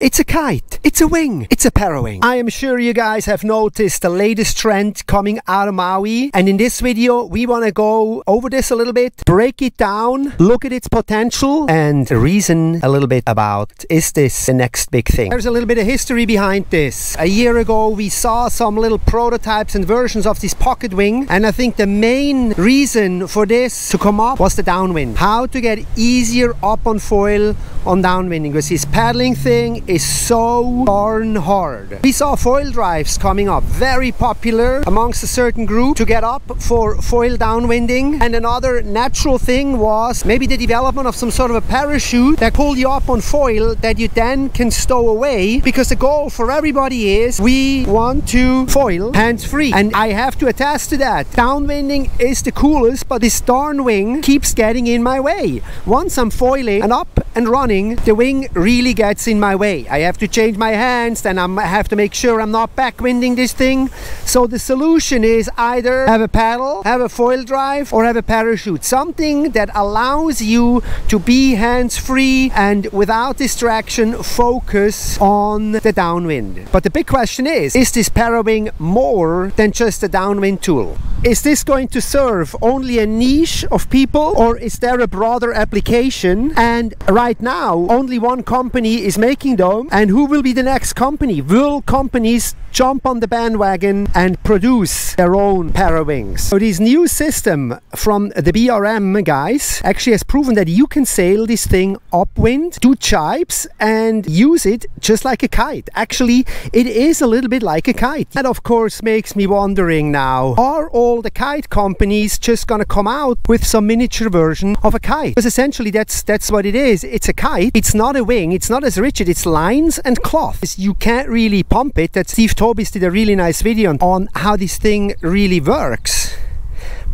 It's a kite, it's a wing, it's a Parawing. I am sure you guys have noticed the latest trend coming out of Maui, and in this video we want to go over this a little bit, break it down, look at its potential and reason a little bit about, is this the next big thing? There's a little bit of history behind this. A year ago we saw some little prototypes and versions of this pocket wing, and I think the main reason for this to come up was the downwind. How to get easier up on foil on downwinding, because this paddling thing is so darn hard. We saw foil drives coming up, very popular amongst a certain group to get up for foil downwinding. And another natural thing was maybe the development of some sort of a parachute that pull you up on foil that you then can stow away, because the goal for everybody is we want to foil hands-free. And I have to attest to that. Downwinding is the coolest, but this darn wing keeps getting in my way. Once I'm foiling and up and running, the wing really gets in my way. I have to change my hands, then I have to make sure I'm not backwinding this thing. So the solution is either have a paddle, have a foil drive, or have a parachute. Something that allows you to be hands-free and without distraction focus on the downwind. But the big question is this Parawing more than just a downwind tool? Is this going to serve only a niche of people, or is there a broader application? And right now only one company is making them, and who will be the next company? Will companies jump on the bandwagon and produce their own Parawings? So this new system from the BRM guys actually has proven that you can sail this thing upwind, do jibes and use it just like a kite. Actually, it is a little bit like a kite. That of course makes me wondering now, are all the kite companies just gonna come out with some miniature version of a kite? Because essentially that's what it is. It's a kite. It's not a wing. It's not as rigid. It's lines and cloth. You can't really pump it. That Steve Tobis did a really nice video on how this thing really works.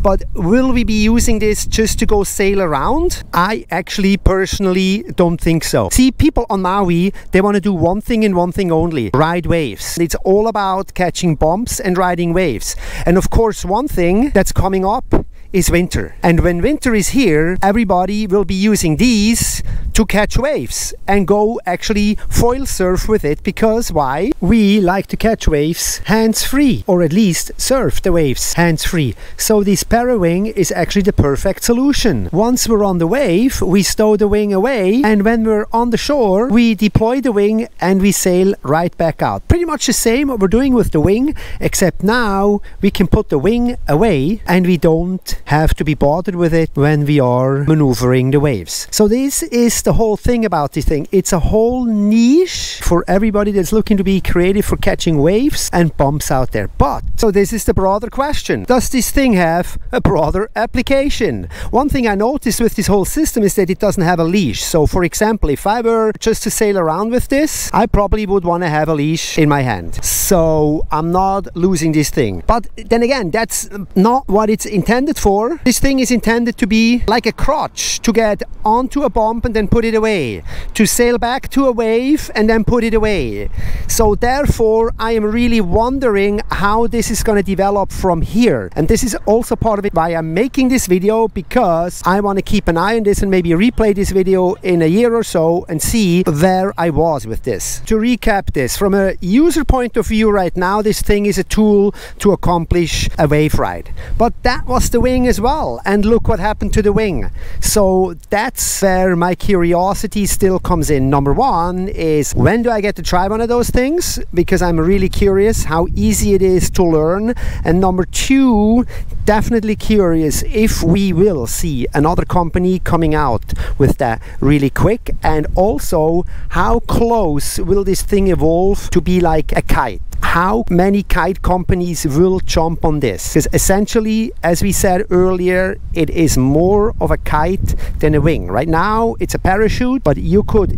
But will we be using this just to go sail around? I actually personally don't think so. See, people on Maui, they want to do one thing and one thing only: ride waves. It's all about catching bumps and riding waves. And of course, one thing that's coming up is winter. And when winter is here, everybody will be using these to catch waves and go actually foil surf with it. Because why? We like to catch waves hands-free, or at least surf the waves hands-free. So this Parawing is actually the perfect solution. Once we're on the wave, we stow the wing away, and when we're on the shore, we deploy the wing and we sail right back out. Pretty much the same what we're doing with the wing, except now we can put the wing away and we don't have to be bothered with it when we are maneuvering the waves. So this is the whole thing about this thing. It's a whole niche for everybody that's looking to be creative for catching waves and bumps out there. But so this is the broader question: does this thing have a broader application? One thing I noticed with this whole system is that it doesn't have a leash. So for example, if I were just to sail around with this, I probably would want to have a leash in my hand, so I'm not losing this thing. But then again, that's not what it's intended for. This thing is intended to be like a crutch, to get onto a bump and then put it away, to sail back to a wave and then put it away. So therefore I am really wondering how this is going to develop from here. And this is also part of it why I'm making this video, because I want to keep an eye on this and maybe replay this video in a year or so and see where I was with this. To recap this, from a user point of view right now, this thing is a tool to accomplish a wave ride. But that was the wing as well, and look what happened to the wing. So that's where my curiosity still comes in. Number one is, when do I get to try one of those things? Because I'm really curious how easy it is to learn. And number two, definitely curious if we will see another company coming out with that really quick, and also how close will this thing evolve to be like a kite? How many kite companies will jump on this? Because essentially, as we said earlier, it is more of a kite than a wing. Right now it's a parachute, but you could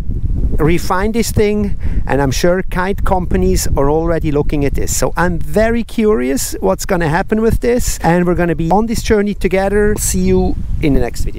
refine this thing, and I'm sure kite companies are already looking at this. So I'm very curious what's going to happen with this, and we're going to be on this journey together. See you in the next video.